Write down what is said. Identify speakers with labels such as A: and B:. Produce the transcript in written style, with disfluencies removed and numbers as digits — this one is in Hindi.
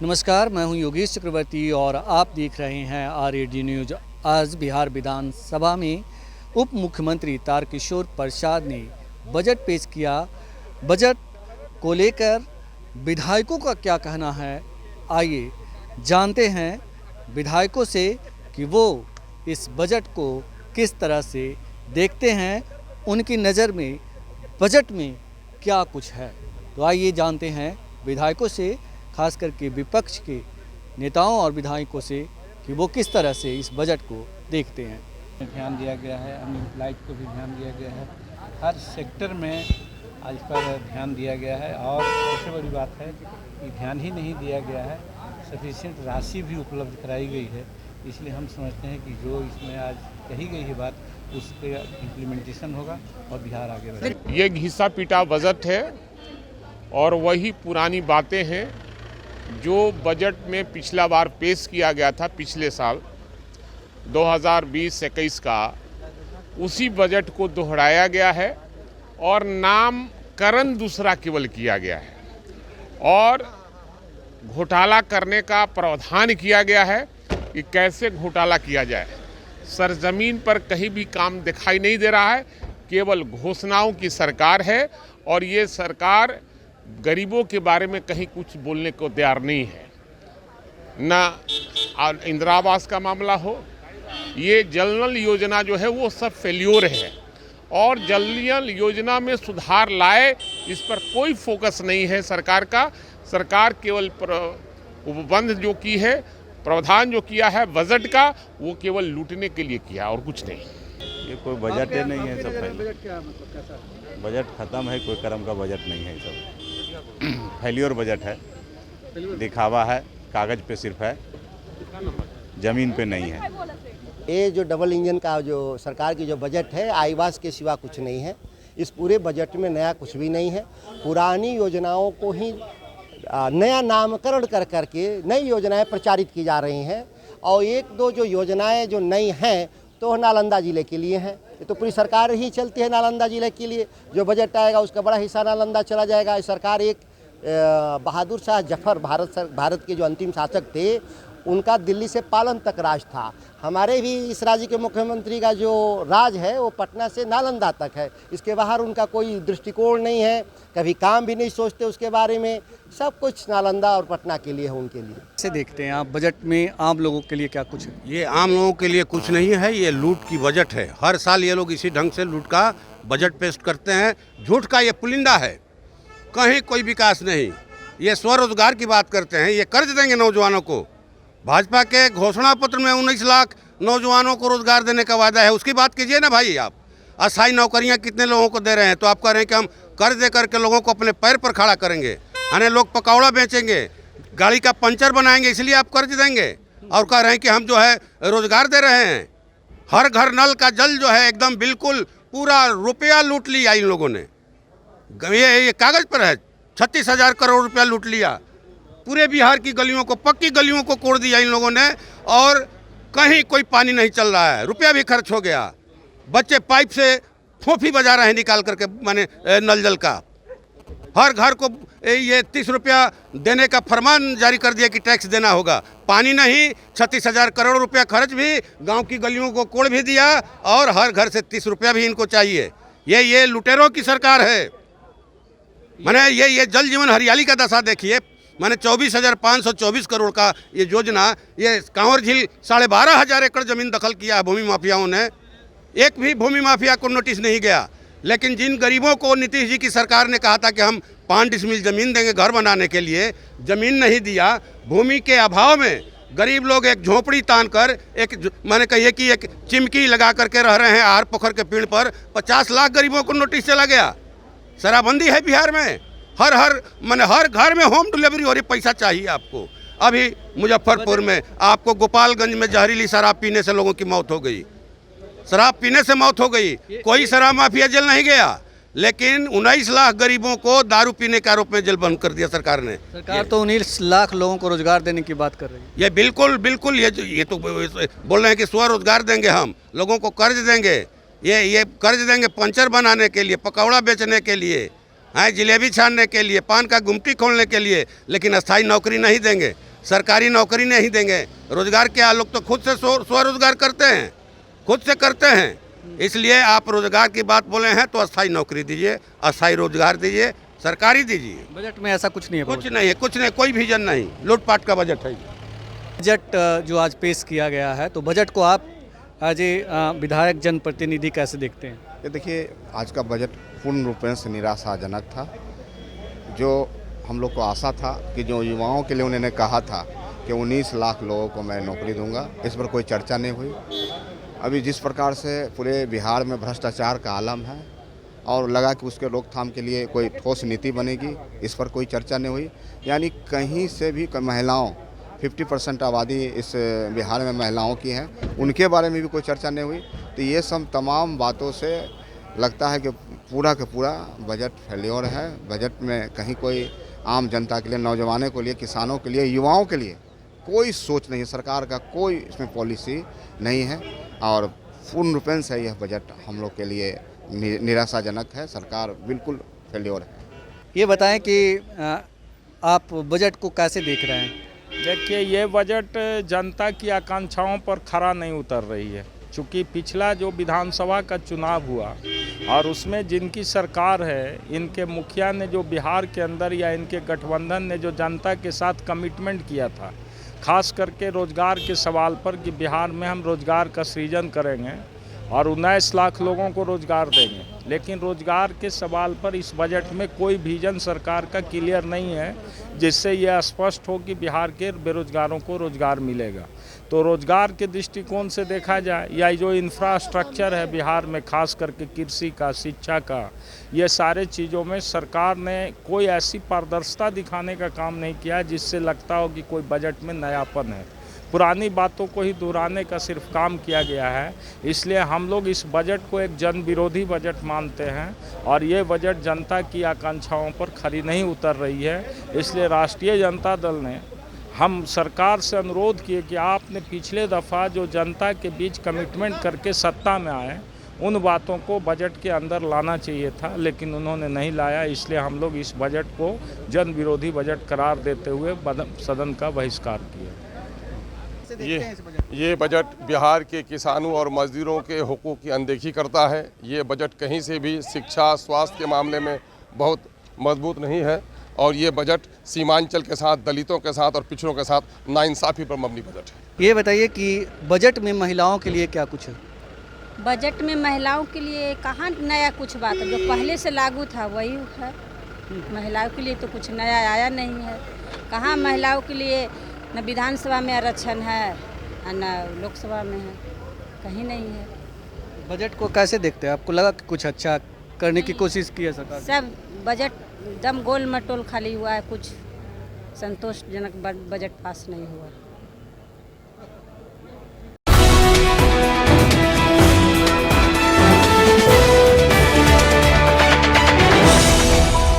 A: नमस्कार, मैं हूं योगेश चक्रवर्ती और आप देख रहे हैं RAD न्यूज। आज बिहार विधानसभा में उप मुख्यमंत्री तारकिशोर प्रसाद ने बजट पेश किया। बजट को लेकर विधायकों का क्या कहना है, आइए जानते हैं विधायकों से कि वो इस बजट को किस तरह से देखते हैं, उनकी नज़र में बजट में क्या कुछ है। तो आइए जानते हैं विधायकों से, खास करके विपक्ष के नेताओं और विधायकों से कि वो किस तरह से इस बजट को देखते हैं।
B: ध्यान दिया गया है, अनएम्प्लॉयड को भी ध्यान दिया गया है, हर सेक्टर में आज पर ध्यान दिया गया है। और सबसे बड़ी बात है कि ध्यान ही नहीं दिया गया है, सफिशिएंट राशि भी उपलब्ध कराई गई है। इसलिए हम समझते हैं कि जो इसमें आज कही गई है बात, उस पर इम्प्लीमेंटेशन होगा और बिहार आगे बढ़ेगा।
C: ये घिसा पीटा बजट है और वही पुरानी बातें हैं जो बजट में पिछला बार पेश किया गया था, पिछले साल 2020-21 का, उसी बजट को दोहराया गया है और नामकरण दूसरा केवल किया गया है और घोटाला करने का प्रावधान किया गया है कि कैसे घोटाला किया जाए। सरजमीन पर कहीं भी काम दिखाई नहीं दे रहा है, केवल घोषणाओं की सरकार है और ये सरकार गरीबों के बारे में कहीं कुछ बोलने को तैयार नहीं है। ना इंदिरा आवास का मामला हो, ये जल नल योजना जो है वो सब फेल्योर है और जल नल योजना में सुधार लाए, इस पर कोई फोकस नहीं है सरकार का। सरकार केवल उपबंध जो की है, प्रावधान जो किया है बजट का, वो केवल लूटने के लिए किया और कुछ नहीं।
D: ये कोई बजट ही नहीं है। सब बजट खत्म है, कोई कर्म का बजट नहीं है। सब फेल्योर बजट है, दिखावा है, कागज पे सिर्फ है, जमीन पे नहीं है।
E: ये जो डबल इंजन का जो सरकार की जो बजट है, आईवास के सिवा कुछ नहीं है। इस पूरे बजट में नया कुछ भी नहीं है। पुरानी योजनाओं को ही नया नामकरण कर करके नई योजनाएं प्रचारित की जा रही हैं और एक दो जो योजनाएं जो नई हैं तो नालंदा जिले के लिए हैं। ये तो पूरी सरकार ही चलती है नालंदा जिले के लिए। जो बजट आएगा उसका बड़ा हिस्सा नालंदा चला जाएगा। सरकार एक बहादुर शाह जफर भारत के जो अंतिम शासक थे, उनका दिल्ली से पालन तक राज था। हमारे भी इस राज्य के मुख्यमंत्री का जो राज है वो पटना से नालंदा तक है। इसके बाहर उनका कोई दृष्टिकोण नहीं है, कभी काम भी नहीं सोचते उसके बारे में। सब कुछ नालंदा और पटना के लिए है, उनके लिए।
A: कैसे देखते हैं आप बजट में आम लोगों के लिए क्या कुछ है?
F: ये आम लोगों के लिए कुछ नहीं है, ये लूट की बजट है। हर साल ये लोग इसी ढंग से लूट का बजट पेश करते हैं। झूठ का ये पुलिंदा है, कहीं कोई विकास नहीं। ये स्वरोजगार की बात करते हैं, ये कर्ज देंगे नौजवानों को। भाजपा के घोषणा पत्र में 19 लाख नौजवानों को रोजगार देने का वादा है, उसकी बात कीजिए ना भाई। आप अस्थायी नौकरियां कितने लोगों को दे रहे हैं, तो आप कह रहे हैं कि हम कर्ज दे करके लोगों को अपने पैर पर खड़ा करेंगे। यानी लोग पकौड़ा बेचेंगे, गाड़ी का पंचर बनाएंगे, इसलिए आप कर्ज देंगे और कह रहे हैं कि हम जो है रोजगार दे रहे हैं। हर घर नल का जल जो है एकदम बिल्कुल पूरा रुपया लूट लिया इन लोगों ने। ये कागज पर है, 36,000 करोड़ रुपया लूट लिया। पूरे बिहार की गलियों को, पक्की गलियों को कोड़ दिया इन लोगों ने और कहीं कोई पानी नहीं चल रहा है। रुपया भी खर्च हो गया। बच्चे पाइप से फोफी बजा रहे हैं निकाल करके, माने नल जल का। हर घर को ये 30 रुपया देने का फरमान जारी कर दिया कि टैक्स देना होगा। पानी नहीं, 36,000 करोड़ रुपया खर्च भी, गांव की गलियों को कोड़ भी दिया और हर घर से 30 रुपया भी इनको चाहिए। ये लुटेरों की सरकार है। माने ये जल जीवन हरियाली का दशा देखिए। माने 24,524 करोड़ का ये योजना, ये कांवर झील 12,500 एकड़ ज़मीन दखल किया है भूमि माफियाओं ने। एक भी भूमि माफिया को नोटिस नहीं गया। लेकिन जिन गरीबों को नीतीश जी की सरकार ने कहा था कि हम 5 डिसमिल ज़मीन देंगे घर बनाने के लिए, ज़मीन नहीं दिया। भूमि के अभाव में गरीब लोग एक झोपड़ी तान कर, एक मैंने कहिए कि एक चिमकी लगा करके रह रहे हैं आहार पोखर के पेड़ पर। 50 लाख गरीबों को नोटिस चला गया। शराबबंदी है बिहार में। हर घर में होम डिलीवरी हो रही, पैसा चाहिए आपको। अभी मुजफ्फरपुर में आपको गोपालगंज में जहरीली शराब पीने से लोगों की मौत हो गई। शराब पीने से मौत हो गई। कोई शराब माफिया जेल नहीं गया, लेकिन 19 लाख गरीबों को दारू पीने के आरोप में जेल बंद कर दिया सरकार ने।
A: सरकार तो 19 लाख लोगों को रोजगार देने की बात कर रही है।
F: ये बिल्कुल ये तो बोल रहे हैं कि स्वरोजगार देंगे, हम लोगों को कर्ज देंगे। ये कर्ज देंगे पंचर बनाने के लिए, पकौड़ा बेचने के लिए, जलेबी छानने के लिए, पान का गुमटी खोलने के लिए, लेकिन अस्थाई नौकरी नहीं देंगे। सरकारी नौकरी नहीं देंगे। रोजगार क्या, लोग तो खुद से स्वरोजगार करते हैं, खुद से करते हैं। इसलिए आप रोजगार की बात बोले हैं तो अस्थायी नौकरी दीजिए, अस्थायी रोजगार दीजिए, सरकारी दीजिए।
A: बजट में ऐसा कुछ नहीं है।
F: कुछ नहीं है, कुछ नहीं, कोई विजन नहीं, लूटपाट का बजट है।
A: बजट जो आज पेश किया गया है, तो बजट को आप आज विधायक जनप्रतिनिधि कैसे देखते हैं?
G: ये देखिए, आज का बजट पूर्ण रूपेण से निराशाजनक था। जो हम लोग को आशा था कि जो युवाओं के लिए उन्होंने कहा था कि 19 लाख लोगों को मैं नौकरी दूंगा, इस पर कोई चर्चा नहीं हुई। अभी जिस प्रकार से पूरे बिहार में भ्रष्टाचार का आलम है और लगा कि उसके रोकथाम के लिए कोई ठोस नीति बनेगी, इस पर कोई चर्चा नहीं हुई। यानी कहीं से भी महिलाओं 50% आबादी इस बिहार में महिलाओं की है, उनके बारे में भी कोई चर्चा नहीं हुई। तो ये सब तमाम बातों से लगता है कि पूरा का पूरा बजट फेल्योर है। बजट में कहीं कोई आम जनता के लिए, नौजवानों के लिए, किसानों के लिए, युवाओं के लिए कोई सोच नहीं है। सरकार का कोई इसमें पॉलिसी नहीं है और पूर्ण रूपेण से यह बजट हम लोग के लिए निराशाजनक है। सरकार बिल्कुल फेल्योर है।
A: ये बताएं कि आप बजट को कैसे देख रहे हैं?
H: देखिए, ये बजट जनता की आकांक्षाओं पर खरा नहीं उतर रही है। चूँकि पिछला जो विधानसभा का चुनाव हुआ और उसमें जिनकी सरकार है, इनके मुखिया ने जो बिहार के अंदर या इनके गठबंधन ने जो जनता के साथ कमिटमेंट किया था, खास करके रोजगार के सवाल पर कि बिहार में हम रोजगार का सृजन करेंगे और 19 लाख लोगों को रोजगार देंगे, लेकिन रोजगार के सवाल पर इस बजट में कोई विजन सरकार का क्लियर नहीं है जिससे यह स्पष्ट हो कि बिहार के बेरोजगारों को रोजगार मिलेगा। तो रोजगार के दृष्टिकोण से देखा जाए या जो इंफ्रास्ट्रक्चर है बिहार में, खास करके कृषि का, शिक्षा का, ये सारे चीज़ों में सरकार ने कोई ऐसी पारदर्शिता दिखाने का काम नहीं किया जिससे लगता हो कि कोई बजट में नयापन है। पुरानी बातों को ही दोहराने का सिर्फ काम किया गया है। इसलिए हम लोग इस बजट को एक जन विरोधी बजट मानते हैं और ये बजट जनता की आकांक्षाओं पर खरी नहीं उतर रही है। इसलिए राष्ट्रीय जनता दल ने हम सरकार से अनुरोध किए कि आपने पिछले दफ़ा जो जनता के बीच कमिटमेंट करके सत्ता में आए, उन बातों को बजट के अंदर लाना चाहिए था, लेकिन उन्होंने नहीं लाया। इसलिए हम लोग इस बजट को जन विरोधी बजट करार देते हुए सदन का बहिष्कार किया।
I: ये बजट बिहार के किसानों और मजदूरों के हुकूक की अनदेखी करता है। ये बजट कहीं से भी शिक्षा, स्वास्थ्य के मामले में बहुत मजबूत नहीं है और ये बजट सीमांचल के साथ, दलितों के साथ और पिछड़ों के साथ नाइंसाफ़ी पर मबनी बजट है।
A: ये बताइए कि बजट में महिलाओं के लिए क्या कुछ है?
J: बजट में महिलाओं के लिए कहाँ नया कुछ बात है, जो पहले से लागू था वही है। महिलाओं के लिए तो कुछ नया आया नहीं है। कहाँ महिलाओं के लिए न विधानसभा में आरक्षण है न लोकसभा में है, कहीं नहीं है।
A: बजट को कैसे देखते हैं? आपको लगा कि कुछ अच्छा करने की कोशिश की है सरकार?
J: सब बजट एकदम गोल मटोल खाली हुआ है, कुछ संतोषजनक बजट पास नहीं हुआ।